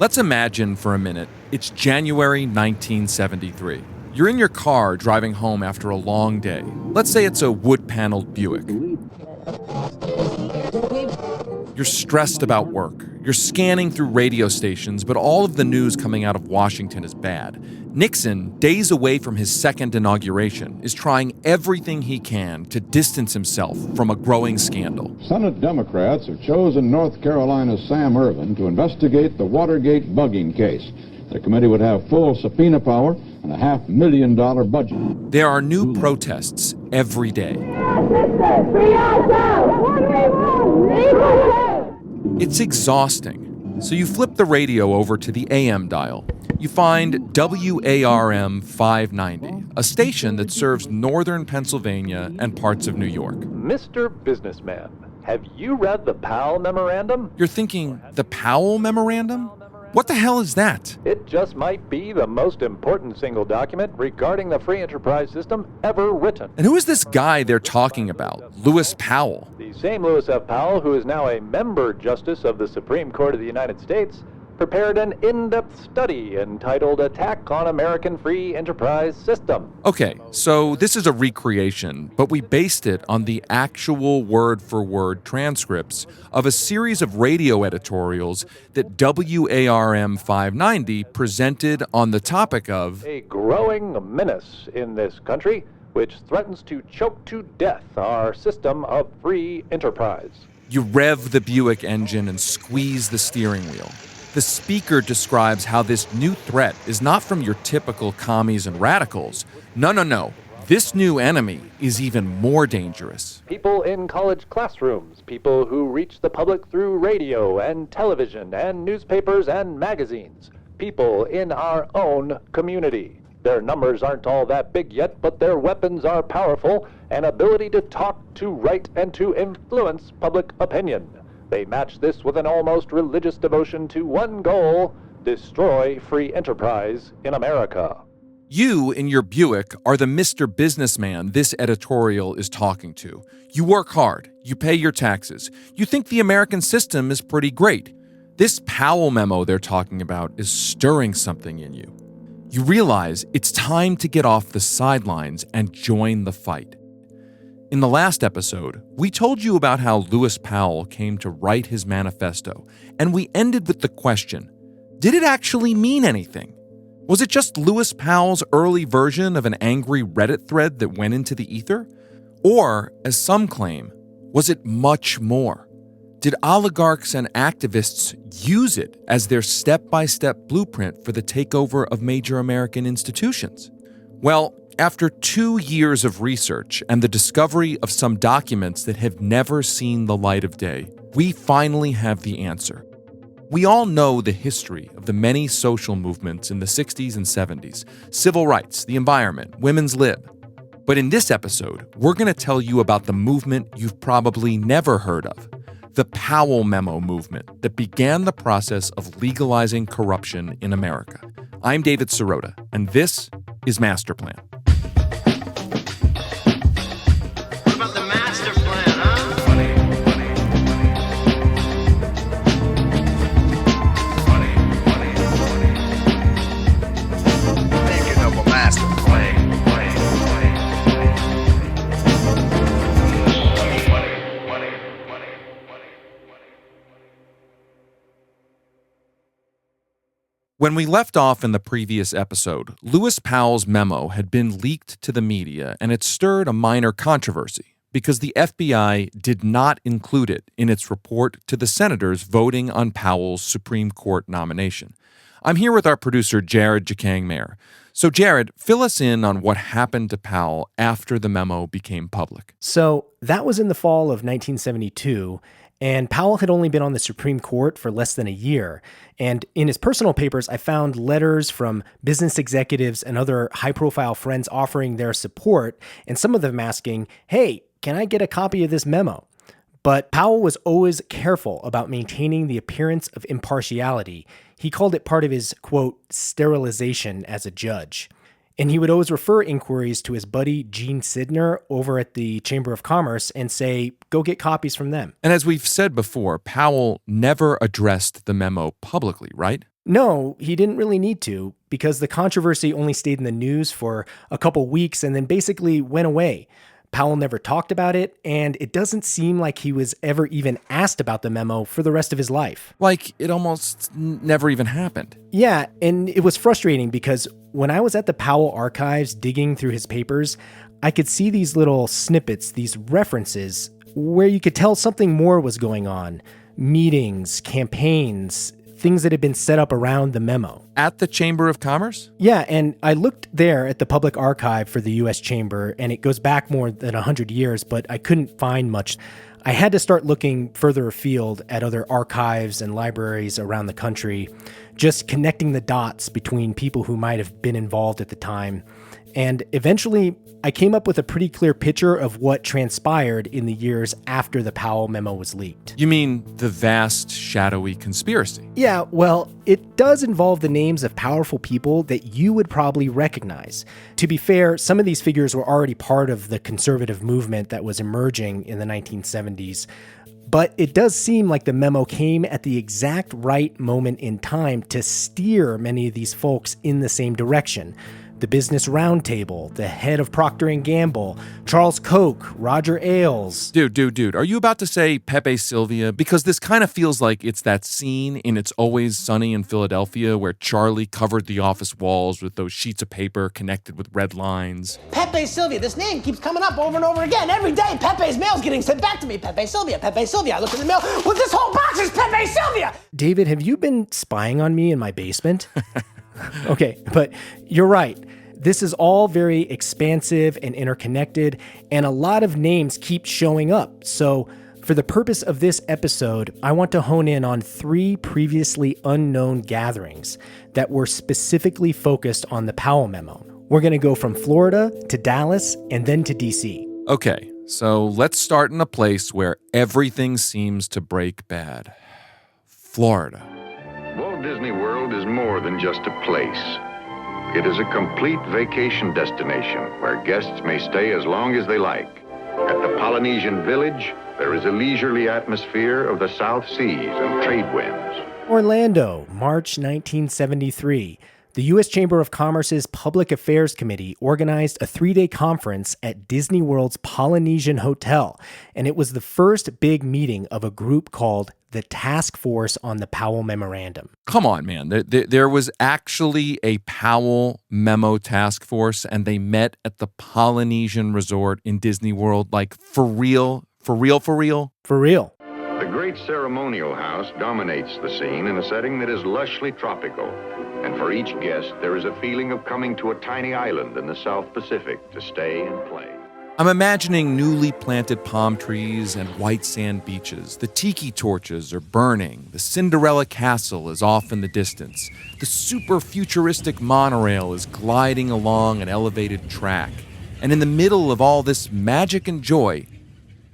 Let's imagine for a minute it's January 1973. You're in your car driving home after a long day. Let's say it's a wood-paneled Buick. You're stressed about work. You're scanning through radio stations, but all of the news coming out of Washington is bad. Nixon, days away from his second inauguration, is trying everything he can to distance himself from a growing scandal. Senate Democrats have chosen North Carolina's Sam Ervin to investigate the Watergate bugging case. The committee would have full subpoena power and a $500,000 budget. There are new protests every day. It's exhausting. So you flip the radio over to the AM dial. You find WARM 590, a station that serves northern Pennsylvania and parts of New York. Mr. Businessman, have you read the Powell Memorandum? You're thinking, the Powell Memorandum? What the hell is that? It just might be the most important single document regarding the free enterprise system ever written. And who is this guy they're talking about, Lewis Powell? The same Lewis F. Powell, who is now a member justice of the Supreme Court of the United States, prepared an in-depth study entitled Attack on American Free Enterprise System. Okay, so this is a recreation, but we based it on the actual word-for-word transcripts of a series of radio editorials that WARM 590 presented on the topic of a growing menace in this country, which threatens to choke to death our system of free enterprise. You rev the Buick engine and squeeze the steering wheel. The speaker describes how this new threat is not from your typical commies and radicals. No. This new enemy is even more dangerous. People in college classrooms, people who reach the public through radio and television and newspapers and magazines, people in our own community. Their numbers aren't all that big yet, but their weapons are powerful, an ability to talk, to write, and to influence public opinion. They match this with an almost religious devotion to one goal: destroy free enterprise in America. You, in your Buick, are the Mr. Businessman this editorial is talking to. You work hard. You pay your taxes. You think the American system is pretty great. This Powell memo they're talking about is stirring something in you. You realize it's time to get off the sidelines and join the fight. In the last episode, we told you about how Lewis Powell came to write his manifesto, and we ended with the question, did it actually mean anything? Was it just Lewis Powell's early version of an angry Reddit thread that went into the ether? Or, as some claim, was it much more? Did oligarchs and activists use it as their step-by-step blueprint for the takeover of major American institutions? Well, after 2 years of research and the discovery of some documents that have never seen the light of day, we finally have the answer. We all know the history of the many social movements in the 60s and 70s, civil rights, the environment, women's lib. But in this episode, we're going to tell you about the movement you've probably never heard of, the Powell Memo movement that began the process of legalizing corruption in America. I'm David Sirota, and this is Master Plan. When we left off in the previous episode, Lewis Powell's memo had been leaked to the media, and it stirred a minor controversy because the FBI did not include it in its report to the senators voting on Powell's Supreme Court nomination. I'm here with our producer, Jared Jakang-Mayer. So, Jared, fill us in on what happened to Powell after the memo became public. So, that was in the fall of 1972. And Powell had only been on the Supreme Court for less than a year. And in his personal papers, I found letters from business executives and other high-profile friends offering their support, and some of them asking, hey, can I get a copy of this memo? But Powell was always careful about maintaining the appearance of impartiality. He called it part of his, quote, sterilization as a judge. And he would always refer inquiries to his buddy Gene Sidner over at the Chamber of Commerce and say, go get copies from them. And as we've said before, Powell never addressed the memo publicly, right? No, he didn't really need to, because the controversy only stayed in the news for a couple weeks and then basically went away. Powell never talked about it, and it doesn't seem like he was ever even asked about the memo for the rest of his life. Like it almost never even happened. Yeah, and it was frustrating because when I was at the Powell archives digging through his papers, I could see these little snippets, these references, where you could tell something more was going on. Meetings, campaigns, things that had been set up around the memo. At the Chamber of Commerce? Yeah, and I looked there at the public archive for the U.S. Chamber, and it goes back more than 100 years, but I couldn't find much. I had to start looking further afield at other archives and libraries around the country, just connecting the dots between people who might have been involved at the time. And eventually, I came up with a pretty clear picture of what transpired in the years after the Powell memo was leaked. You mean the vast, shadowy conspiracy? Yeah, well, it does involve the names of powerful people that you would probably recognize. To be fair, some of these figures were already part of the conservative movement that was emerging in the 1970s. But it does seem like the memo came at the exact right moment in time to steer many of these folks in the same direction. The Business Roundtable, the head of Procter & Gamble, Charles Koch, Roger Ailes. Dude, are you about to say Pepe Sylvia? Because this kind of feels like it's that scene in It's Always Sunny in Philadelphia where Charlie covered the office walls with those sheets of paper connected with red lines. Pepe Sylvia, this name keeps coming up over and over again. Every day, Pepe's mail's getting sent back to me. Pepe Sylvia, Pepe Sylvia. I look in the mail, well, this whole box is Pepe Sylvia! David, have you been spying on me in my basement? Okay, but you're right. This is all very expansive and interconnected, and a lot of names keep showing up. So for the purpose of this episode, I want to hone in on 3 previously unknown gatherings that were specifically focused on the Powell memo. We're going to go from Florida to Dallas and then to DC. Okay, so let's start in a place where everything seems to break bad. Florida. Walt Disney World is more than just a place. It is a complete vacation destination where guests may stay as long as they like. At the Polynesian Village, there is a leisurely atmosphere of the South Seas and trade winds. Orlando, March 1973. The U.S. Chamber of Commerce's Public Affairs Committee organized a 3-day conference at Disney World's Polynesian Hotel, and it was the first big meeting of a group called the Task Force on the Powell Memorandum. Come on, man. There was actually a Powell Memo Task Force, and they met at the Polynesian Resort in Disney World. Like, for real? For real? For real. The great ceremonial house dominates the scene in a setting that is lushly tropical. And for each guest, there is a feeling of coming to a tiny island in the South Pacific to stay and play. I'm imagining newly planted palm trees and white sand beaches. The tiki torches are burning. The Cinderella Castle is off in the distance. The super futuristic monorail is gliding along an elevated track. And in the middle of all this magic and joy,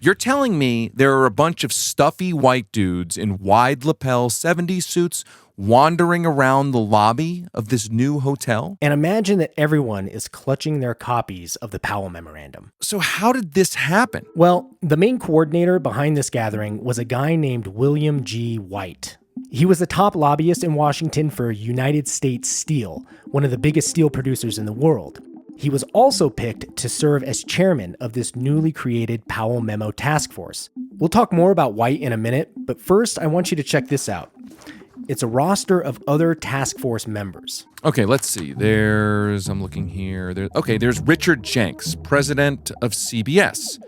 you're telling me there are a bunch of stuffy white dudes in wide lapel 70s suits wandering around the lobby of this new hotel? And imagine that everyone is clutching their copies of the Powell Memorandum. So how did this happen? Well, the main coordinator behind this gathering was a guy named William G. White. He was the top lobbyist in Washington for United States Steel, one of the biggest steel producers in the world. He was also picked to serve as chairman of this newly created Powell Memo Task Force. We'll talk more about White in a minute, but first I want you to check this out. It's a roster of other task force members. Okay, let's see. I'm looking here. There's Richard Jenks, president of CBS.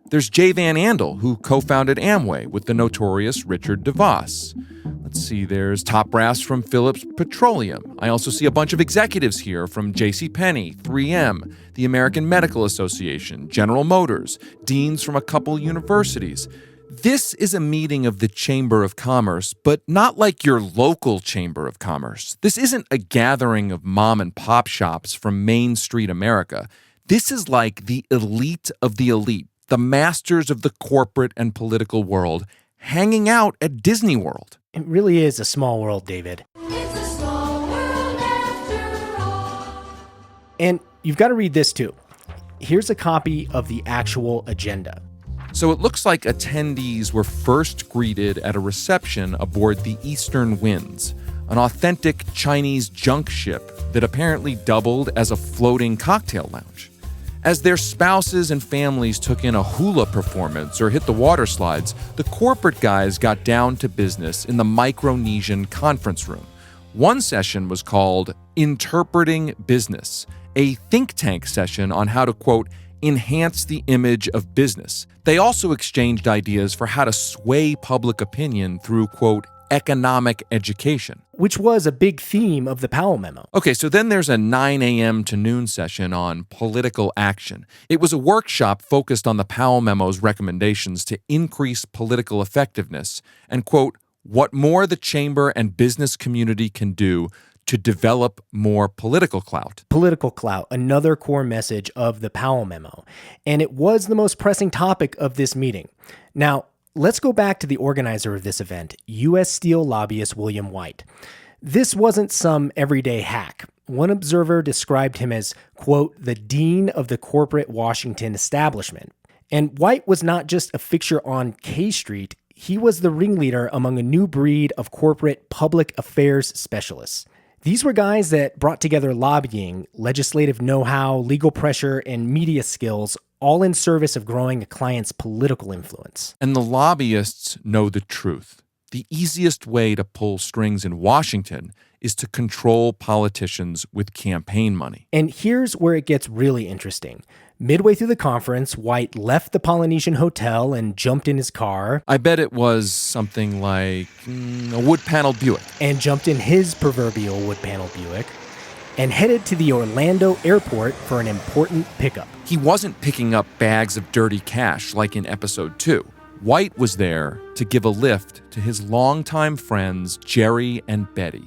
There's Jay Van Andel, who co-founded Amway with the notorious Richard DeVos. Let's see, there's top brass from Phillips Petroleum. I also see a bunch of executives here from JCPenney, 3M, the American Medical Association, General Motors, deans from a couple universities. This is a meeting of the Chamber of Commerce, but not like your local Chamber of Commerce. This isn't a gathering of mom and pop shops from Main Street America. This is like the elite of the elite, the masters of the corporate and political world, hanging out at Disney World. It really is a small world, David. It's a small world after all. And you've got to read this too. Here's a copy of the actual agenda. So it looks like attendees were first greeted at a reception aboard the Eastern Winds, an authentic Chinese junk ship that apparently doubled as a floating cocktail lounge. As their spouses and families took in a hula performance or hit the water slides, the corporate guys got down to business in the Micronesian conference room. One session was called Interpreting Business, a think tank session on how to, quote, enhance the image of business. They also exchanged ideas for how to sway public opinion through, quote, economic education. Which was a big theme of the Powell Memo. Okay, so then there's a 9 a.m. to noon session on political action. It was a workshop focused on the Powell Memo's recommendations to increase political effectiveness and, quote, what more the chamber and business community can do to develop more political clout. Political clout, another core message of the Powell Memo. And it was the most pressing topic of this meeting. Now, let's go back to the organizer of this event, U.S. Steel lobbyist William White. This wasn't some everyday hack. One observer described him as, quote, the dean of the corporate Washington establishment. And White was not just a fixture on K Street, he was the ringleader among a new breed of corporate public affairs specialists. These were guys that brought together lobbying, legislative know-how, legal pressure, and media skills, all in service of growing a client's political influence. And the lobbyists know the truth. The easiest way to pull strings in Washington is to control politicians with campaign money. And here's where it gets really interesting. Midway through the conference, White left the Polynesian Hotel and jumped in his car. I bet it was something like a wood-paneled Buick. And jumped in his proverbial wood-paneled Buick and headed to the Orlando airport for an important pickup. He wasn't picking up bags of dirty cash like in episode 2. White was there to give a lift to his longtime friends Jerry and Betty.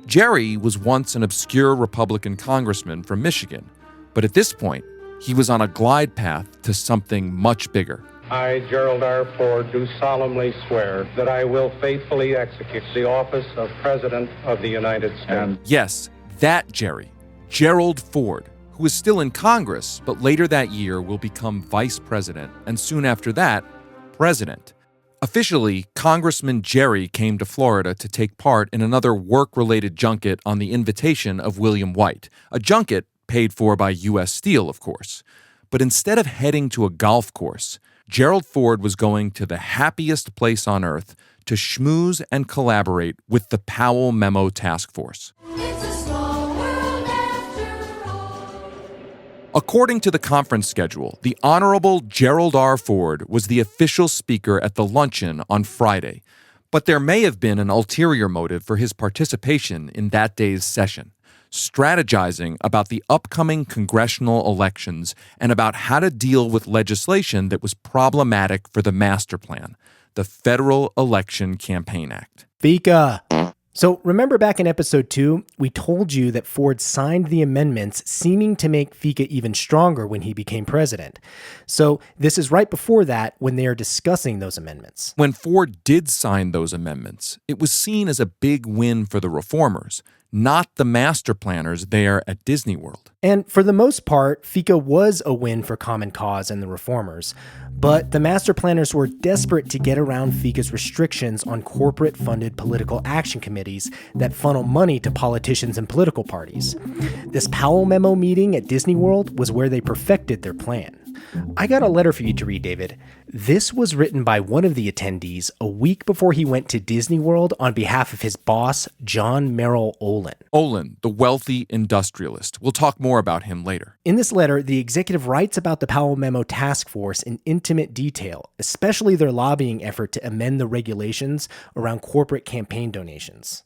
Jerry was once an obscure Republican congressman from Michigan, but at this point, he was on a glide path to something much bigger. I, Gerald R. Ford, do solemnly swear that I will faithfully execute the office of President of the United States. Yes, that Jerry, Gerald Ford, who is still in Congress, but later that year will become vice president, and soon after that, president. Officially, Congressman Jerry came to Florida to take part in another work-related junket on the invitation of William White, a junket paid for by U.S. Steel, of course. But instead of heading to a golf course, Gerald Ford was going to the happiest place on earth to schmooze and collaborate with the Powell Memo Task Force. It's a small world after all. According to the conference schedule, the Honorable Gerald R. Ford was the official speaker at the luncheon on Friday, but there may have been an ulterior motive for his participation in that day's session, strategizing about the upcoming congressional elections and about how to deal with legislation that was problematic for the master plan, the Federal Election Campaign Act. FICA. So remember back in episode 2, we told you that Ford signed the amendments seeming to make FICA even stronger when he became president. So this is right before that when they are discussing those amendments. When Ford did sign those amendments, it was seen as a big win for the reformers, not the master planners there at Disney World. And for the most part, FICA was a win for Common Cause and the reformers. But the master planners were desperate to get around FICA's restrictions on corporate-funded political action committees that funnel money to politicians and political parties. This Powell Memo meeting at Disney World was where they perfected their plan. I got a letter for you to read, David. This was written by one of the attendees a week before he went to Disney World on behalf of his boss, John Merrill Olin. Olin, the wealthy industrialist. We'll talk more about him later. In this letter, the executive writes about the Powell Memo Task Force in intimate detail, especially their lobbying effort to amend the regulations around corporate campaign donations.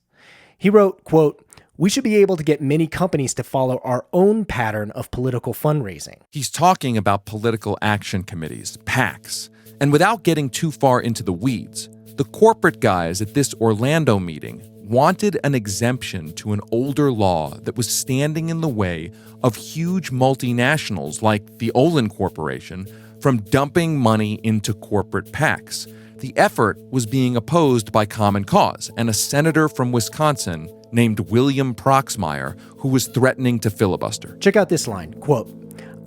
He wrote, quote, "We should be able to get many companies to follow our own pattern of political fundraising." He's talking about political action committees, PACs. And without getting too far into the weeds, the corporate guys at this Orlando meeting wanted an exemption to an older law that was standing in the way of huge multinationals like the Olin Corporation from dumping money into corporate PACs. The effort was being opposed by Common Cause and a senator from Wisconsin named William Proxmire, who was threatening to filibuster. Check out this line, quote,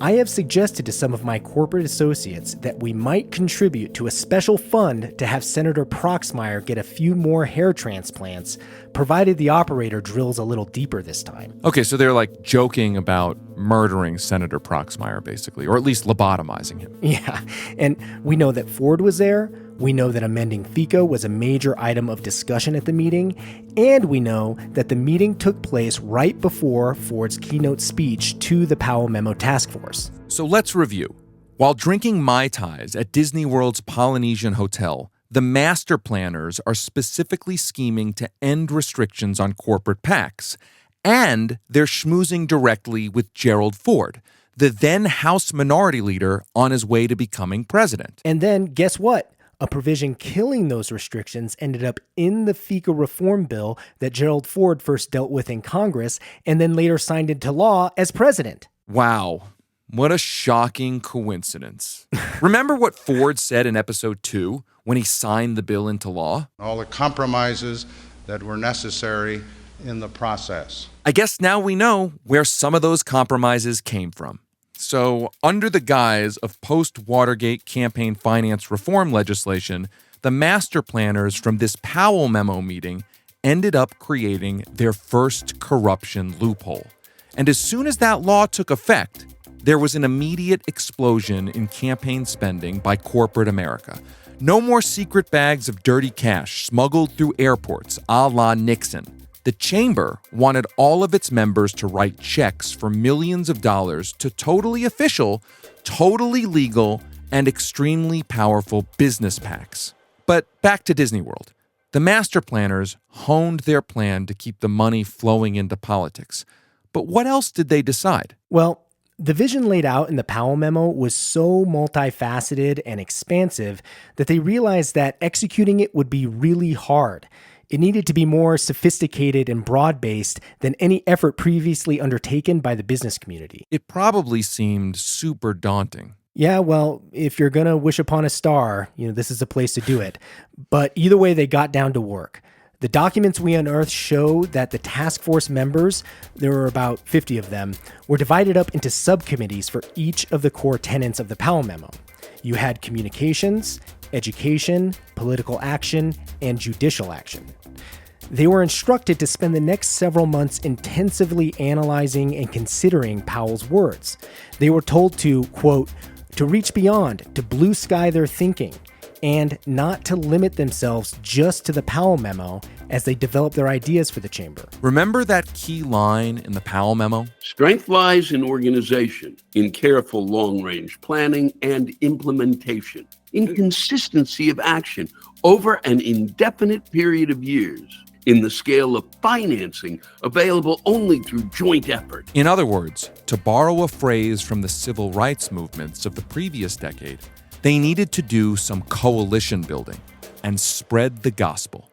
I have suggested to some of my corporate associates that we might contribute to a special fund to have Senator Proxmire get a few more hair transplants, provided the operator drills a little deeper this time. Okay, so they're like joking about murdering Senator Proxmire, basically, or at least lobotomizing him. Yeah, and we know that Ford was there. We know that amending FECA was a major item of discussion at the meeting, and we know that the meeting took place right before Ford's keynote speech to the Powell Memo Task Force. So let's review. While drinking Mai Tais at Disney World's Polynesian Hotel, the master planners are specifically scheming to end restrictions on corporate PACs, and they're schmoozing directly with Gerald Ford, the then House Minority Leader on his way to becoming president. And then, guess what? A provision killing those restrictions ended up in the FECA reform bill that Gerald Ford first dealt with in Congress and then later signed into law as president. Wow, what a shocking coincidence. Remember what Ford said in episode 2 when he signed the bill into law? All the compromises that were necessary in the process. I guess now we know where some of those compromises came from. So, under the guise of post-Watergate campaign finance reform legislation, the master planners from this Powell Memo meeting ended up creating their first corruption loophole. And as soon as that law took effect, there was an immediate explosion in campaign spending by corporate America. No more secret bags of dirty cash smuggled through airports a la Nixon. The chamber wanted all of its members to write checks for millions of dollars to totally official, totally legal, and extremely powerful business PACs. But back to Disney World. The master planners honed their plan to keep the money flowing into politics. But what else did they decide? Well, the vision laid out in the Powell Memo was so multifaceted and expansive that they realized that executing it would be really hard. It needed to be more sophisticated and broad-based than any effort previously undertaken by the business community. It probably seemed super daunting. Yeah, well, if you're going to wish upon a star, this is the place to do it. But either way, they got down to work. The documents we unearthed show that the task force members, there were about 50 of them, were divided up into subcommittees for each of the core tenets of the Powell Memo. You had communications, education, political action, and judicial action. They were instructed to spend the next several months intensively analyzing and considering Powell's words. They were told to, quote, to reach beyond, to blue sky their thinking, and not to limit themselves just to the Powell Memo as they develop their ideas for the chamber. Remember that key line in the Powell Memo? Strength lies in organization, in careful long-range planning and implementation, in consistency of action over an indefinite period of years, in the scale of financing available only through joint effort. In other words, to borrow a phrase from the civil rights movements of the previous decade, they needed to do some coalition building and spread the gospel.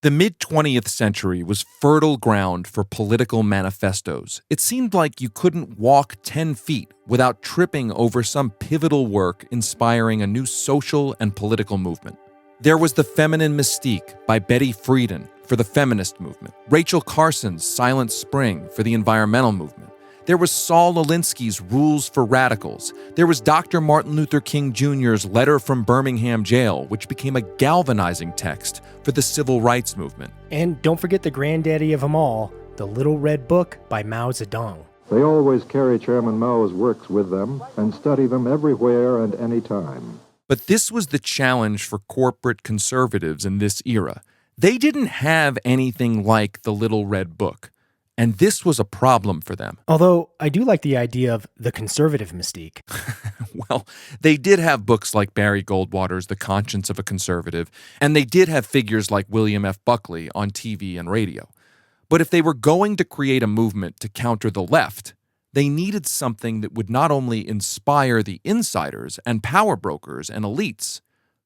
The mid-20th century was fertile ground for political manifestos. It seemed like you couldn't walk 10 feet without tripping over some pivotal work inspiring a new social and political movement. There was The Feminine Mystique by Betty Friedan for the feminist movement, Rachel Carson's Silent Spring for the environmental movement. There was Saul Alinsky's Rules for Radicals. There was Dr. Martin Luther King Jr.'s Letter from Birmingham Jail, which became a galvanizing text for the civil rights movement. And don't forget the granddaddy of them all, The Little Red Book by Mao Zedong. They always carry Chairman Mao's works with them and study them everywhere and any time. But this was the challenge for corporate conservatives in this era. They didn't have anything like the Little Red Book, and this was a problem for them. Although I do like the idea of the conservative mystique. Well, they did have books like Barry Goldwater's The Conscience of a Conservative, and they did have figures like William F. Buckley on TV and radio. But if they were going to create a movement to counter the left, they needed something that would not only inspire the insiders and power brokers and elites,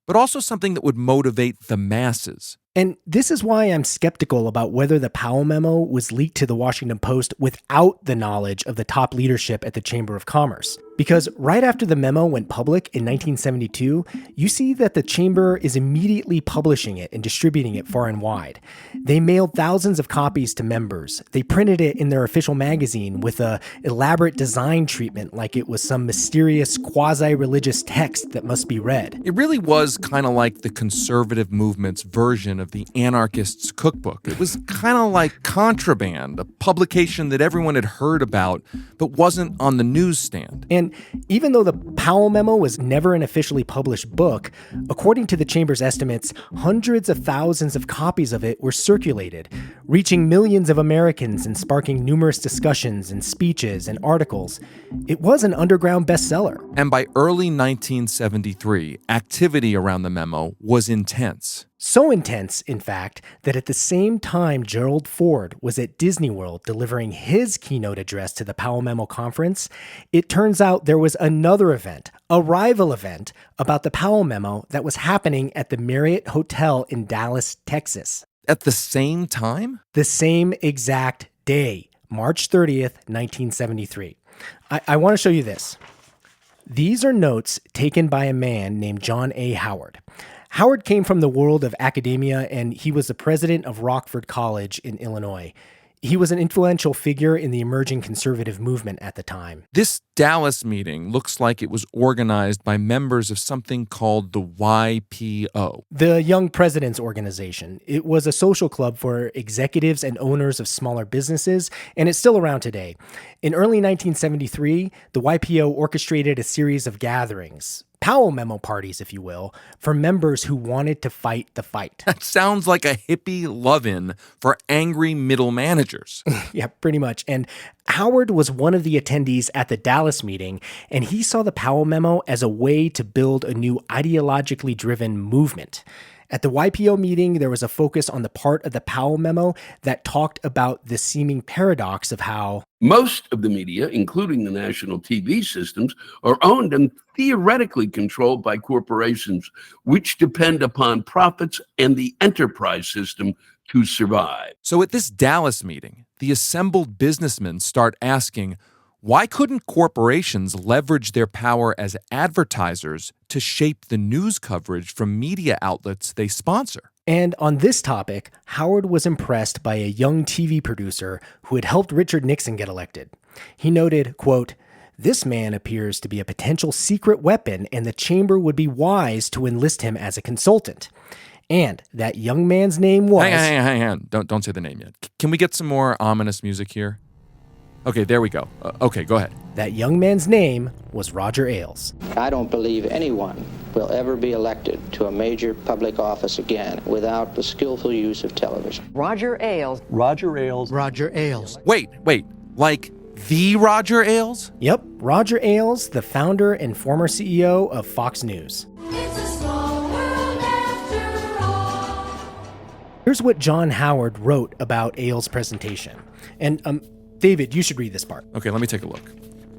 but also something that would motivate the masses. And this is why I'm skeptical about whether the Powell Memo was leaked to the Washington Post without the knowledge of the top leadership at the Chamber of Commerce. Because right after the memo went public in 1972, you see that the Chamber is immediately publishing it and distributing it far and wide. They mailed thousands of copies to members. They printed it in their official magazine with a elaborate design treatment like it was some mysterious quasi-religious text that must be read. It really was kind of like the conservative movement's version of the anarchists' cookbook. It was kind of like Contraband, a publication that everyone had heard about but wasn't on the newsstand. And even though the Powell Memo was never an officially published book, according to the Chamber's estimates, hundreds of thousands of copies of it were circulated, reaching millions of Americans and sparking numerous discussions and speeches and articles. It was an underground bestseller. And by early 1973, activity around the memo was intense. So intense, in fact, that at the same time Gerald Ford was at Disney World delivering his keynote address to the Powell Memo Conference, it turns out there was another event, a rival event, about the Powell Memo that was happening at the Marriott Hotel in Dallas, Texas. At the same time? The same exact day, March 30th, 1973. I want to show you this. These are notes taken by a man named John A. Howard. Howard came from the world of academia, and he was the president of Rockford College in Illinois. He was an influential figure in the emerging conservative movement at the time. This Dallas meeting looks like it was organized by members of something called the YPO. The Young Presidents Organization. It was a social club for executives and owners of smaller businesses, and it's still around today. In early 1973, the YPO orchestrated a series of gatherings, Powell Memo parties, if you will, for members who wanted to fight the fight. That sounds like a hippie love-in for angry middle managers. Yeah, pretty much. And Howard was one of the attendees at the Dallas meeting, and he saw the Powell Memo as a way to build a new ideologically driven movement. At the YPO meeting, there was a focus on the part of the Powell Memo that talked about the seeming paradox of how most of the media, including the national TV systems, are owned and theoretically controlled by corporations, which depend upon profits and the enterprise system to survive. So at this Dallas meeting, the assembled businessmen start asking, why couldn't corporations leverage their power as advertisers to shape the news coverage from media outlets they sponsor? And on this topic, Howard was impressed by a young TV producer who had helped Richard Nixon get elected. He noted, quote, "This man appears to be a potential secret weapon, and the chamber would be wise to enlist him as a consultant." And that young man's name was... Hang on. Don't say the name yet. Can we get some more ominous music here? Okay, there we go. Okay, go ahead. That young man's name was Roger Ailes. I don't believe anyone will ever be elected to a major public office again without the skillful use of television. Roger Ailes. Roger Ailes. Roger Ailes. Wait. Like the Roger Ailes? Yep, Roger Ailes, the founder and former CEO of Fox News. It's a small world after all. Here's what John Howard wrote about Ailes' presentation. And, David, you should read this part. Okay, let me take a look.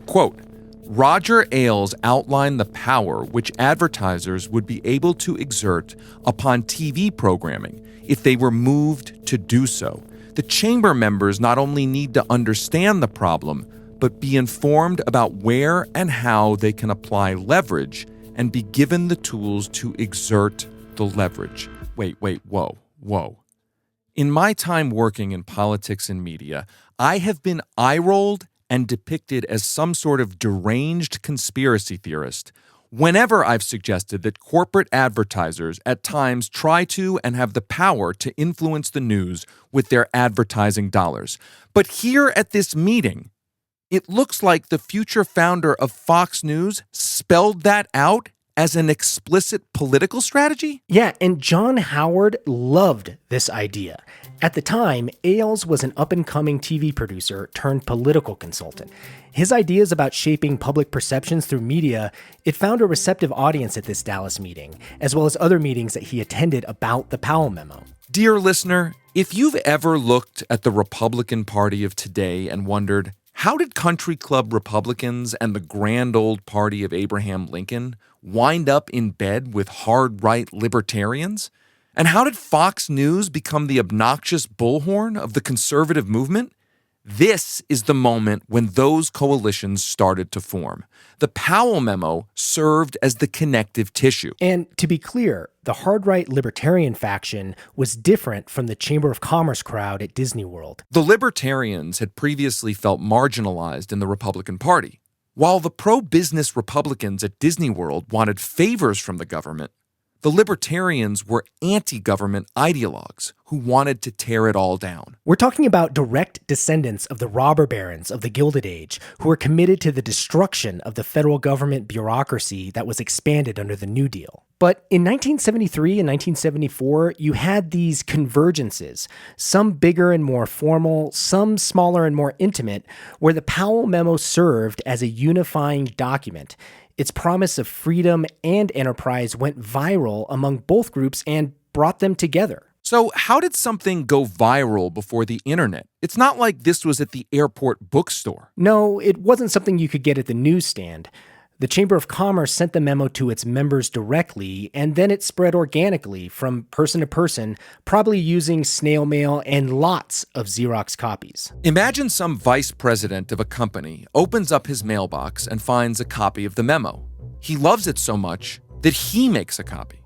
Quote, Roger Ailes outlined the power which advertisers would be able to exert upon TV programming if they were moved to do so. The chamber members not only need to understand the problem, but be informed about where and how they can apply leverage and be given the tools to exert the leverage. Wait, whoa. In my time working in politics and media, I have been eye-rolled and depicted as some sort of deranged conspiracy theorist whenever I've suggested that corporate advertisers at times try to and have the power to influence the news with their advertising dollars. But here at this meeting, it looks like the future founder of Fox News spelled that out as an explicit political strategy? Yeah, and John Howard loved this idea. At the time, Ailes was an up-and-coming TV producer turned political consultant. His ideas about shaping public perceptions through media, it found a receptive audience at this Dallas meeting, as well as other meetings that he attended about the Powell Memo. Dear listener, if you've ever looked at the Republican Party of today and wondered, how did country club Republicans and the grand old party of Abraham Lincoln wind up in bed with hard right libertarians? And how did Fox News become the obnoxious bullhorn of the conservative movement? This is the moment when those coalitions started to form. The Powell Memo served as the connective tissue. And to be clear, the hard-right libertarian faction was different from the Chamber of Commerce crowd at Disney World. The libertarians had previously felt marginalized in the Republican Party, while the pro-business Republicans at Disney World wanted favors from the government. The libertarians were anti-government ideologues who wanted to tear it all down. We're talking about direct descendants of the robber barons of the Gilded Age who were committed to the destruction of the federal government bureaucracy that was expanded under the New Deal. But in 1973 and 1974, you had these convergences, some bigger and more formal, some smaller and more intimate, where the Powell Memo served as a unifying document. Its promise of freedom and enterprise went viral among both groups and brought them together. So how did something go viral before the internet? It's not like this was at the airport bookstore. No, it wasn't something you could get at the newsstand. The Chamber of Commerce sent the memo to its members directly, and then it spread organically from person to person, probably using snail mail and lots of Xerox copies. Imagine some vice president of a company opens up his mailbox and finds a copy of the memo. He loves it so much that he makes a copy.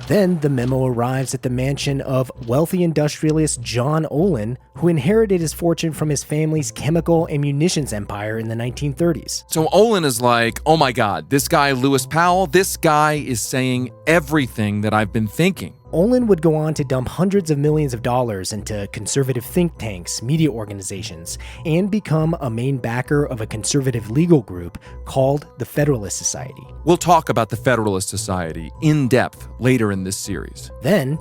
Then the memo arrives at the mansion of wealthy industrialist John Olin, who inherited his fortune from his family's chemical and munitions empire in the 1930s. So Olin is like, oh my God, this guy Lewis Powell, this guy is saying everything that I've been thinking. Olin would go on to dump hundreds of millions of dollars into conservative think tanks, media organizations, and become a main backer of a conservative legal group called the Federalist Society. We'll talk about the Federalist Society in depth later in this series. Then,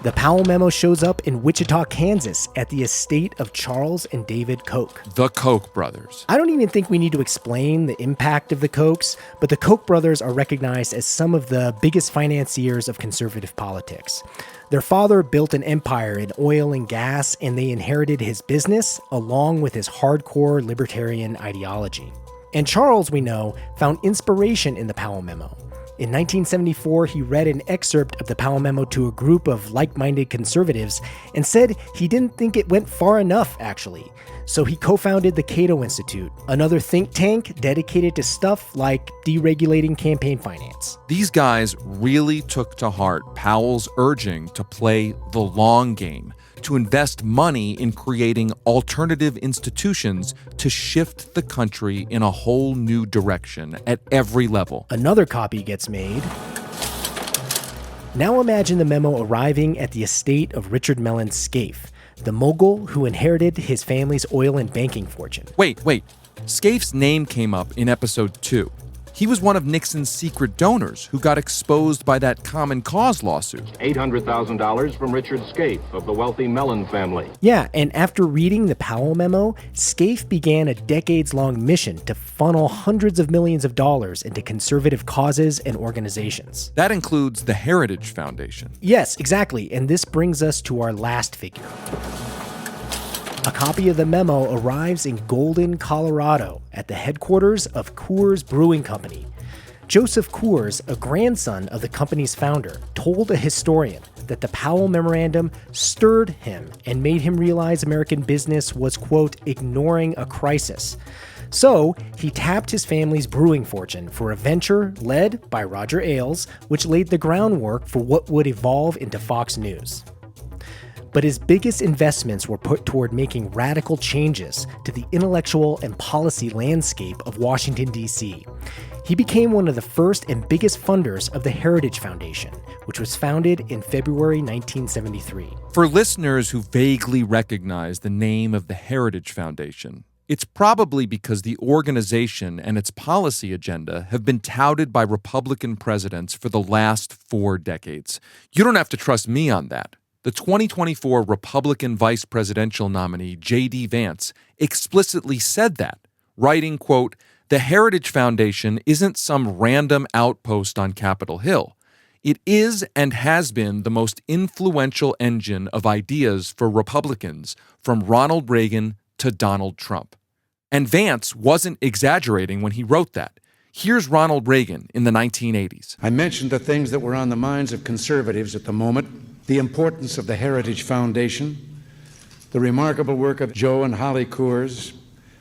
the Powell Memo shows up in Wichita, Kansas at the estate of Charles and David Koch. The Koch brothers. I don't even think we need to explain the impact of the Kochs, but the Koch brothers are recognized as some of the biggest financiers of conservative politics. Their father built an empire in oil and gas, and they inherited his business along with his hardcore libertarian ideology. And Charles, we know, found inspiration in the Powell Memo. In 1974, he read an excerpt of the Powell Memo to a group of like-minded conservatives and said he didn't think it went far enough, actually. So he co-founded the Cato Institute, another think tank dedicated to stuff like deregulating campaign finance. These guys really took to heart Powell's urging to play the long game, to invest money in creating alternative institutions to shift the country in a whole new direction at every level. Another copy gets made. Now imagine the memo arriving at the estate of Richard Mellon Scaife, the mogul who inherited his family's oil and banking fortune. Wait. Scaife's name came up in episode 2. He was one of Nixon's secret donors who got exposed by that Common Cause lawsuit. $800,000 from Richard Scaife of the wealthy Mellon family. Yeah, and after reading the Powell Memo, Scaife began a decades-long mission to funnel hundreds of millions of dollars into conservative causes and organizations. That includes the Heritage Foundation. Yes, exactly, and this brings us to our last figure. A copy of the memo arrives in Golden, Colorado, at the headquarters of Coors Brewing Company. Joseph Coors, a grandson of the company's founder, told a historian that the Powell Memorandum stirred him and made him realize American business was, quote, ignoring a crisis. So he tapped his family's brewing fortune for a venture led by Roger Ailes, which laid the groundwork for what would evolve into Fox News. But his biggest investments were put toward making radical changes to the intellectual and policy landscape of Washington, D.C. He became one of the first and biggest funders of the Heritage Foundation, which was founded in February 1973. For listeners who vaguely recognize the name of the Heritage Foundation, it's probably because the organization and its policy agenda have been touted by Republican presidents for the last 4 decades. You don't have to trust me on that. The 2024 Republican vice presidential nominee, J.D. Vance, explicitly said that, writing, quote, "The Heritage Foundation isn't some random outpost on Capitol Hill. It is and has been the most influential engine of ideas for Republicans from Ronald Reagan to Donald Trump." And Vance wasn't exaggerating when he wrote that. Here's Ronald Reagan in the 1980s. I mentioned the things that were on the minds of conservatives at the moment, the importance of the Heritage Foundation, the remarkable work of Joe and Holly Coors,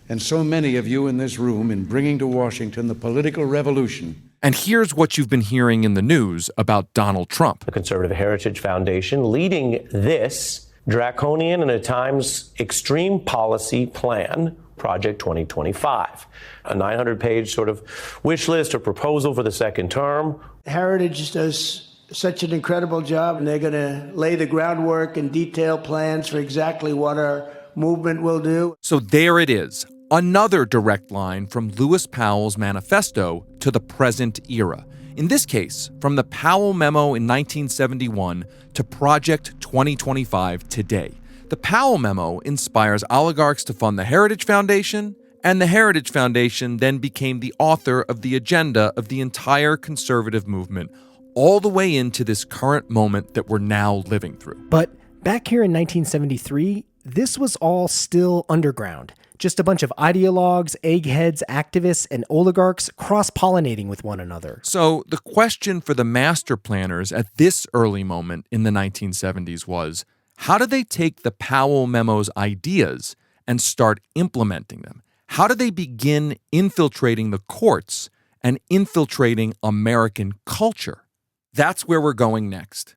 and so many of you in this room in bringing to Washington the political revolution. And here's what you've been hearing in the news about Donald Trump. The Conservative Heritage Foundation leading this draconian and at times extreme policy plan, Project 2025, a 900-page sort of wish list or proposal for the second term. Heritage does such an incredible job, and they're going to lay the groundwork and detail plans for exactly what our movement will do. So there it is, another direct line from Lewis Powell's manifesto to the present era. In this case, from the Powell Memo in 1971 to Project 2025 today. The Powell Memo inspires oligarchs to fund the Heritage Foundation, and the Heritage Foundation then became the author of the agenda of the entire conservative movement, all the way into this current moment that we're now living through. But back here in 1973, this was all still underground. Just a bunch of ideologues, eggheads, activists, and oligarchs cross-pollinating with one another. So the question for the master planners at this early moment in the 1970s was, how do they take the Powell Memo's ideas and start implementing them? How do they begin infiltrating the courts and infiltrating American culture? That's where we're going next.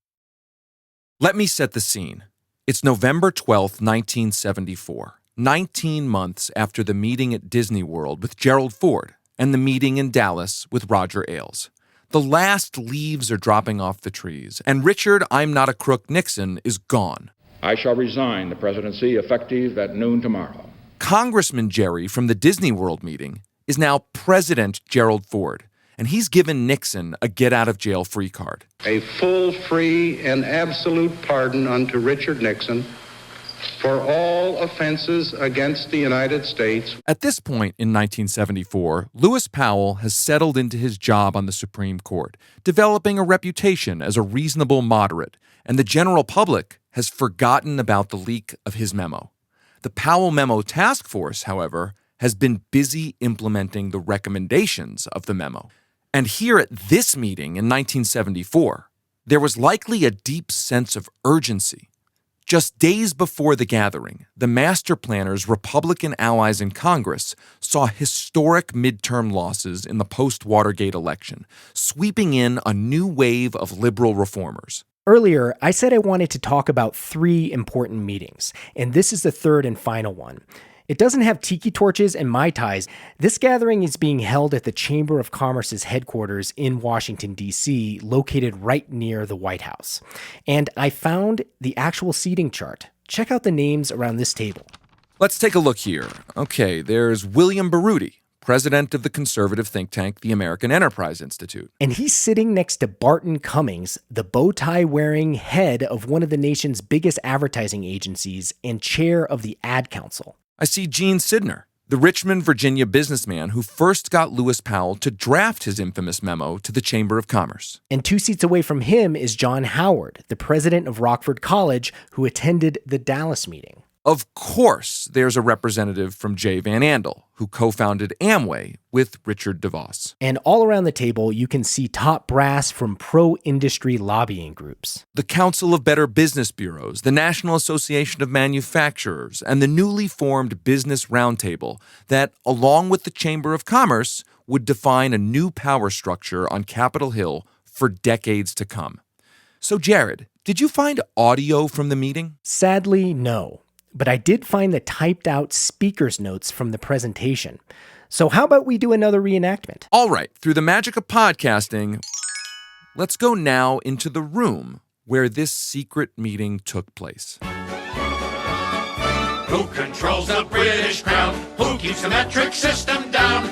Let me set the scene. It's November 12th, 1974, 19 months after the meeting at Disney World with Gerald Ford and the meeting in Dallas with Roger Ailes. The last leaves are dropping off the trees, and Richard I'm Not a Crook Nixon is gone. I shall resign the presidency effective at noon tomorrow. Congressman Jerry from the Disney World meeting is now President Gerald Ford, and he's given Nixon a get-out-of-jail-free card. A full, free, and absolute pardon unto Richard Nixon for all offenses against the United States. At this point in 1974, Lewis Powell has settled into his job on the Supreme Court, developing a reputation as a reasonable moderate, and the general public has forgotten about the leak of his memo. The Powell Memo Task Force, however, has been busy implementing the recommendations of the memo. And here at this meeting in 1974, there was likely a deep sense of urgency. Just days before the gathering, the master planners' Republican allies in Congress saw historic midterm losses in the post-Watergate election, sweeping in a new wave of liberal reformers. Earlier, I said I wanted to talk about 3 important meetings, and this is the third and final one. It doesn't have tiki torches and Mai Tais. This gathering is being held at the Chamber of Commerce's headquarters in Washington, D.C., located right near the White House. And I found the actual seating chart. Check out the names around this table. Let's take a look here. Okay, there's William Baruti, president of the conservative think tank, the American Enterprise Institute. And he's sitting next to Barton Cummings, the bow tie wearing head of one of the nation's biggest advertising agencies and chair of the Ad Council. I see Gene Sidner, the Richmond, Virginia businessman who first got Lewis Powell to draft his infamous memo to the Chamber of Commerce. And 2 seats away from him is John Howard, the president of Rockford College, who attended the Dallas meeting. Of course, there's a representative from J. Van Andel, who co-founded Amway with Richard DeVos. And all around the table, you can see top brass from pro-industry lobbying groups. The Council of Better Business Bureaus, the National Association of Manufacturers, and the newly formed Business Roundtable that, along with the Chamber of Commerce, would define a new power structure on Capitol Hill for decades to come. So, Jared, did you find audio from the meeting? Sadly, no. But I did find the typed out speaker's notes from the presentation. So how about we do another reenactment? All right, through the magic of podcasting, let's go now into the room where this secret meeting took place. Who controls the British crown? Who keeps the metric system down?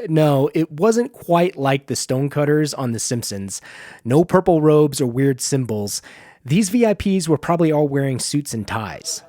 No, it wasn't quite like the Stonecutters on The Simpsons. No purple robes or weird symbols. These VIPs were probably all wearing suits and ties.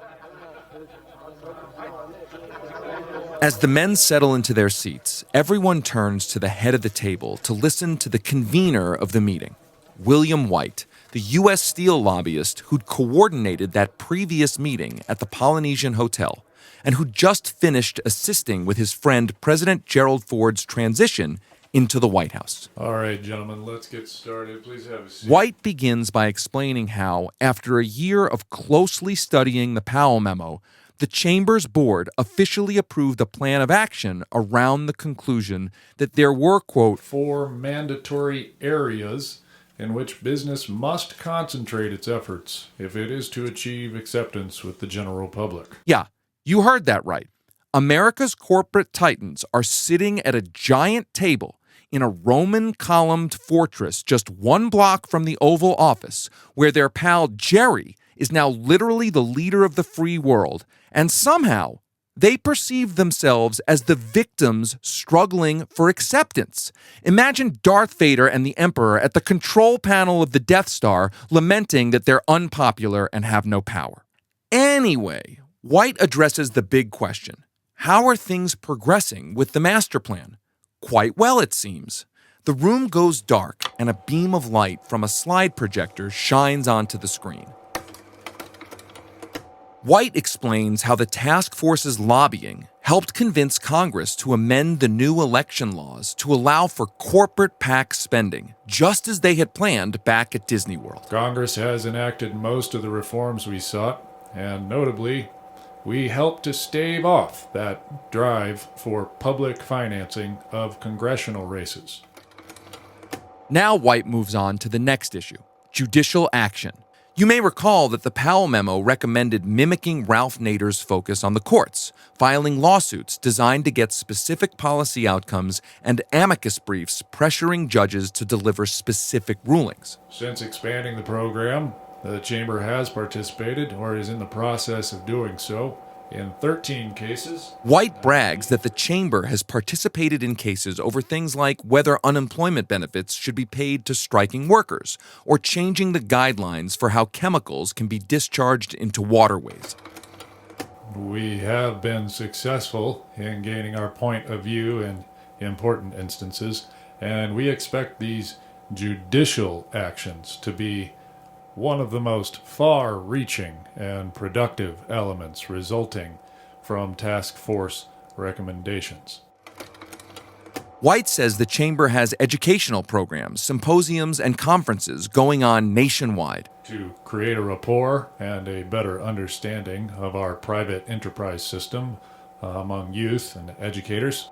As the men settle into their seats, everyone turns to the head of the table to listen to the convener of the meeting, William White, the U.S. Steel lobbyist who'd coordinated that previous meeting at the Polynesian Hotel and who'd just finished assisting with his friend President Gerald Ford's transition into the White House. All right, gentlemen, let's get started. Please have a seat. White begins by explaining how, after a year of closely studying the Powell Memo, the Chamber's board officially approved a plan of action around the conclusion that there were, quote, 4 mandatory areas in which business must concentrate its efforts if it is to achieve acceptance with the general public. Yeah, you heard that right. America's corporate titans are sitting at a giant table in a Roman-columned fortress just 1 block from the Oval Office, where their pal Jerry is now literally the leader of the free world, and somehow they perceive themselves as the victims struggling for acceptance. Imagine Darth Vader and the Emperor at the control panel of the Death Star lamenting that they're unpopular and have no power. Anyway, White addresses the big question. How are things progressing with the master plan? Quite well, it seems. The room goes dark and a beam of light from a slide projector shines onto the screen. White explains how the task force's lobbying helped convince Congress to amend the new election laws to allow for corporate PAC spending, just as they had planned back at Disney World. Congress has enacted most of the reforms we sought, and notably, we helped to stave off that drive for public financing of congressional races. Now White moves on to the next issue, judicial action. You may recall that the Powell Memo recommended mimicking Ralph Nader's focus on the courts, filing lawsuits designed to get specific policy outcomes and amicus briefs pressuring judges to deliver specific rulings. Since expanding the program, the Chamber has participated, or is in the process of doing so, in 13 cases. White brags that the Chamber has participated in cases over things like whether unemployment benefits should be paid to striking workers, or changing the guidelines for how chemicals can be discharged into waterways. We have been successful in gaining our point of view in important instances, and we expect these judicial actions to be one of the most far-reaching and productive elements resulting from task force recommendations. White says the Chamber has educational programs, symposiums, and conferences going on nationwide to create a rapport and a better understanding of our private enterprise system among youth and educators.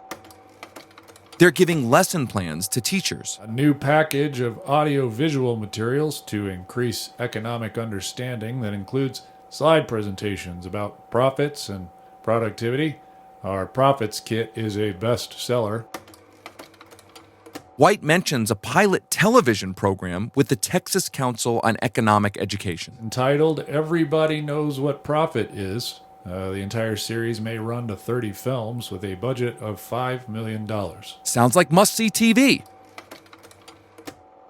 They're giving lesson plans to teachers. A new package of audio-visual materials to increase economic understanding that includes slide presentations about profits and productivity. Our Profits Kit is a bestseller. White mentions a pilot television program with the Texas Council on Economic Education. Entitled Everybody Knows What Profit Is. The entire series may run to 30 films with a budget of $5 million. Sounds like must-see TV.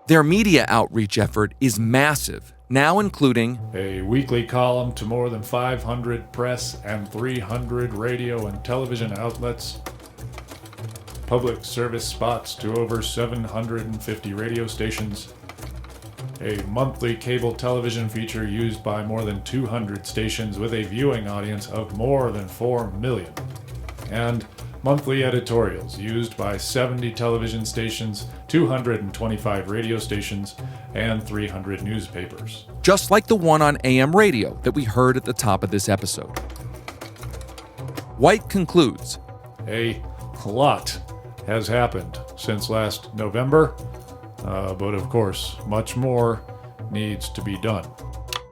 Their media outreach effort is massive, now including a weekly column to more than 500 press and 300 radio and television outlets, public service spots to over 750 radio stations, a monthly cable television feature used by more than 200 stations with a viewing audience of more than 4 million, and monthly editorials used by 70 television stations, 225 radio stations, and 300 newspapers. Just like the one on AM radio that we heard at the top of this episode. White concludes, a lot has happened since last November, but of course, much more needs to be done.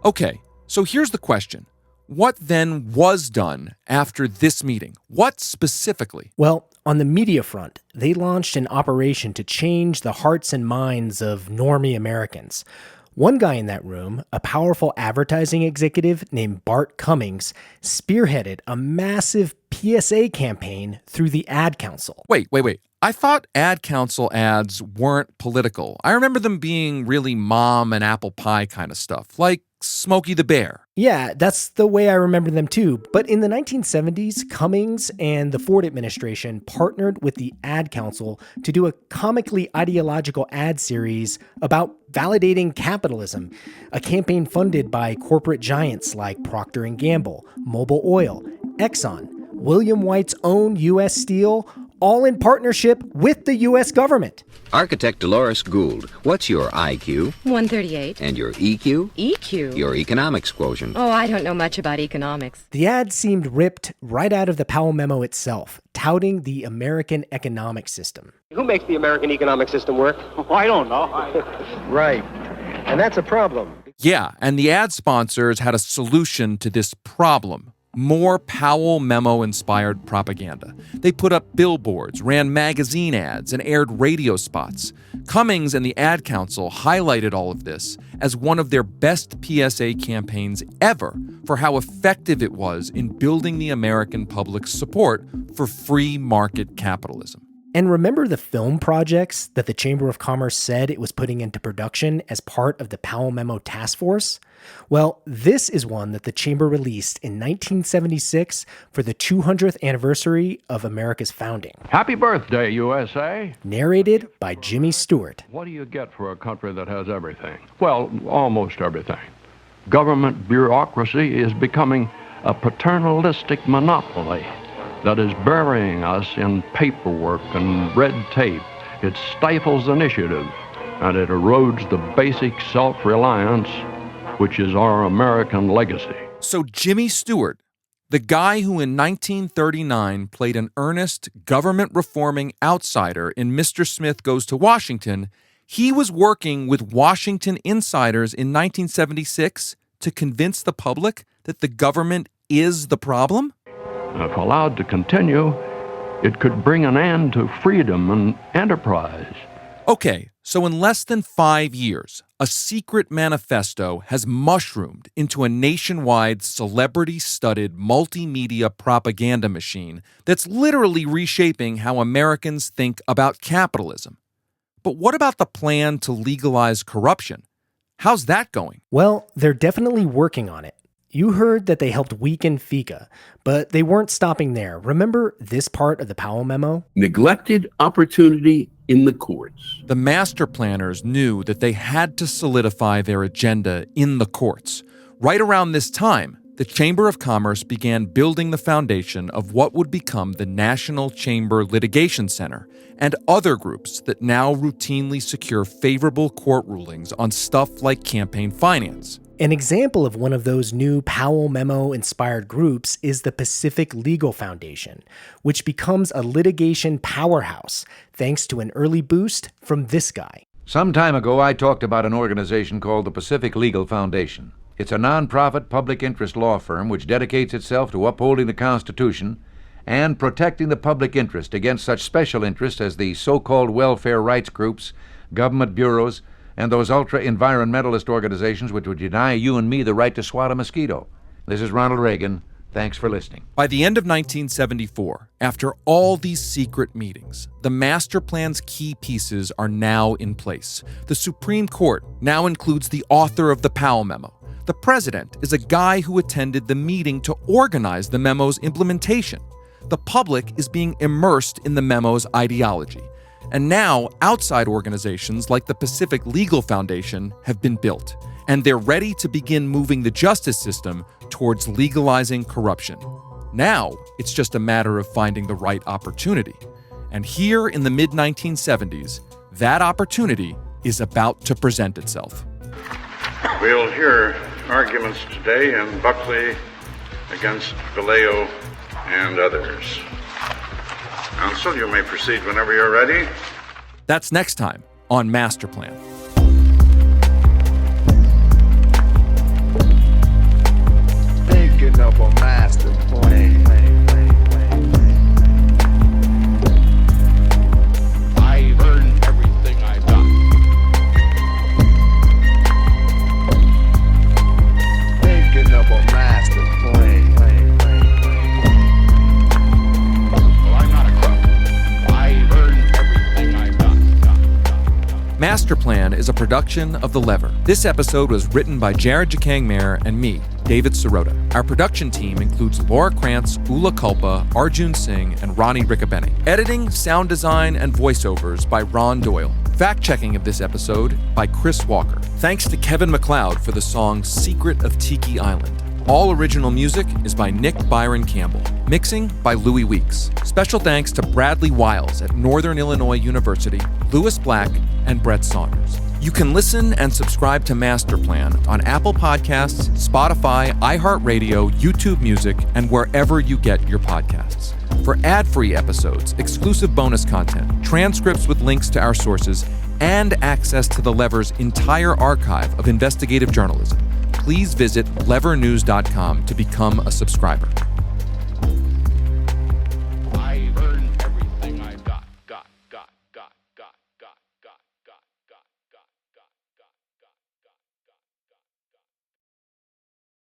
Okay, so here's the question. What then was done after this meeting? What specifically? Well, on the media front, they launched an operation to change the hearts and minds of normie Americans. One guy in that room, a powerful advertising executive named Bart Cummings, spearheaded a massive PSA campaign through the Ad Council. Wait. I thought Ad Council ads weren't political. I remember them being really mom and apple pie kind of stuff, like Smokey the Bear. Yeah, that's the way I remember them too. But in the 1970s, Cummings and the Ford administration partnered with the Ad Council to do a comically ideological ad series about validating capitalism, a campaign funded by corporate giants like Procter & Gamble, Mobil Oil, Exxon, William White's own U.S. Steel, all in partnership with the U.S. government. Architect Dolores Gould, what's your IQ? 138. And your EQ? EQ? Your economics quotient. Oh, I don't know much about economics. The ad seemed ripped right out of the Powell Memo itself, touting the American economic system. Who makes the American economic system work? Oh, I don't know. Right. And that's a problem. Yeah, and the ad sponsors had a solution to this problem. More Powell Memo-inspired propaganda. They put up billboards, ran magazine ads, and aired radio spots. Cummings and the Ad Council highlighted all of this as one of their best PSA campaigns ever for how effective it was in building the American public's support for free market capitalism. And remember the film projects that the Chamber of Commerce said it was putting into production as part of the Powell Memo Task Force? Well, this is one that the Chamber released in 1976 for the 200th anniversary of America's founding. Happy birthday, USA! Narrated by Jimmy Stewart. What do you get for a country that has everything? Well, almost everything. Government bureaucracy is becoming a paternalistic monopoly that is burying us in paperwork and red tape. It stifles initiative, and it erodes the basic self-reliance, which is our American legacy. So Jimmy Stewart, the guy who in 1939 played an earnest, government-reforming outsider in Mr. Smith Goes to Washington, he was working with Washington insiders in 1976 to convince the public that the government is the problem? If allowed to continue, it could bring an end to freedom and enterprise. Okay, so in less than 5 years, a secret manifesto has mushroomed into a nationwide celebrity-studded multimedia propaganda machine that's literally reshaping how Americans think about capitalism. But what about the plan to legalize corruption? How's that going? Well, they're definitely working on it. You heard that they helped weaken FICA, but they weren't stopping there. Remember this part of the Powell Memo? Neglected opportunity in the courts. The master planners knew that they had to solidify their agenda in the courts. Right around this time, the Chamber of Commerce began building the foundation of what would become the National Chamber Litigation Center and other groups that now routinely secure favorable court rulings on stuff like campaign finance. An example of one of those new Powell Memo-inspired groups is the Pacific Legal Foundation, which becomes a litigation powerhouse thanks to an early boost from this guy. Some time ago, I talked about an organization called the Pacific Legal Foundation. It's a nonprofit public interest law firm which dedicates itself to upholding the Constitution and protecting the public interest against such special interests as the so-called welfare rights groups, government bureaus, and those ultra-environmentalist organizations which would deny you and me the right to swat a mosquito. This is Ronald Reagan. Thanks for listening. By the end of 1974, after all these secret meetings, the master plan's key pieces are now in place. The Supreme Court now includes the author of the Powell Memo. The president is a guy who attended the meeting to organize the memo's implementation. The public is being immersed in the memo's ideology. And now, outside organizations like the Pacific Legal Foundation have been built, and they're ready to begin moving the justice system towards legalizing corruption. Now, it's just a matter of finding the right opportunity. And here in the mid-1970s, that opportunity is about to present itself. We'll hear arguments today in Buckley against Vallejo and others. Counsel, you may proceed whenever you're ready. That's next time on Master Plan. Thinking of a master plan. I've earned everything I've done. Thinking of a master plan. Master Plan is a production of The Lever. This episode was written by Jared Jakang-Mayer and me, David Sirota. Our production team includes Laura Krantz, Ula Kulpa, Arjun Singh, and Ronnie Riccobene. Editing, sound design, and voiceovers by Ron Doyle. Fact-checking of this episode by Chris Walker. Thanks to Kevin MacLeod for the song Secret of Tiki Island. All original music is by Nick Byron Campbell. Mixing by Louis Weeks. Special thanks to Bradley Wiles at Northern Illinois University, Lewis Black, and Brett Saunders. You can listen and subscribe to Master Plan on Apple Podcasts, Spotify, iHeartRadio, YouTube Music, and wherever you get your podcasts. For ad-free episodes, exclusive bonus content, transcripts with links to our sources, and access to The Lever's entire archive of investigative journalism, please visit levernews.com to become a subscriber.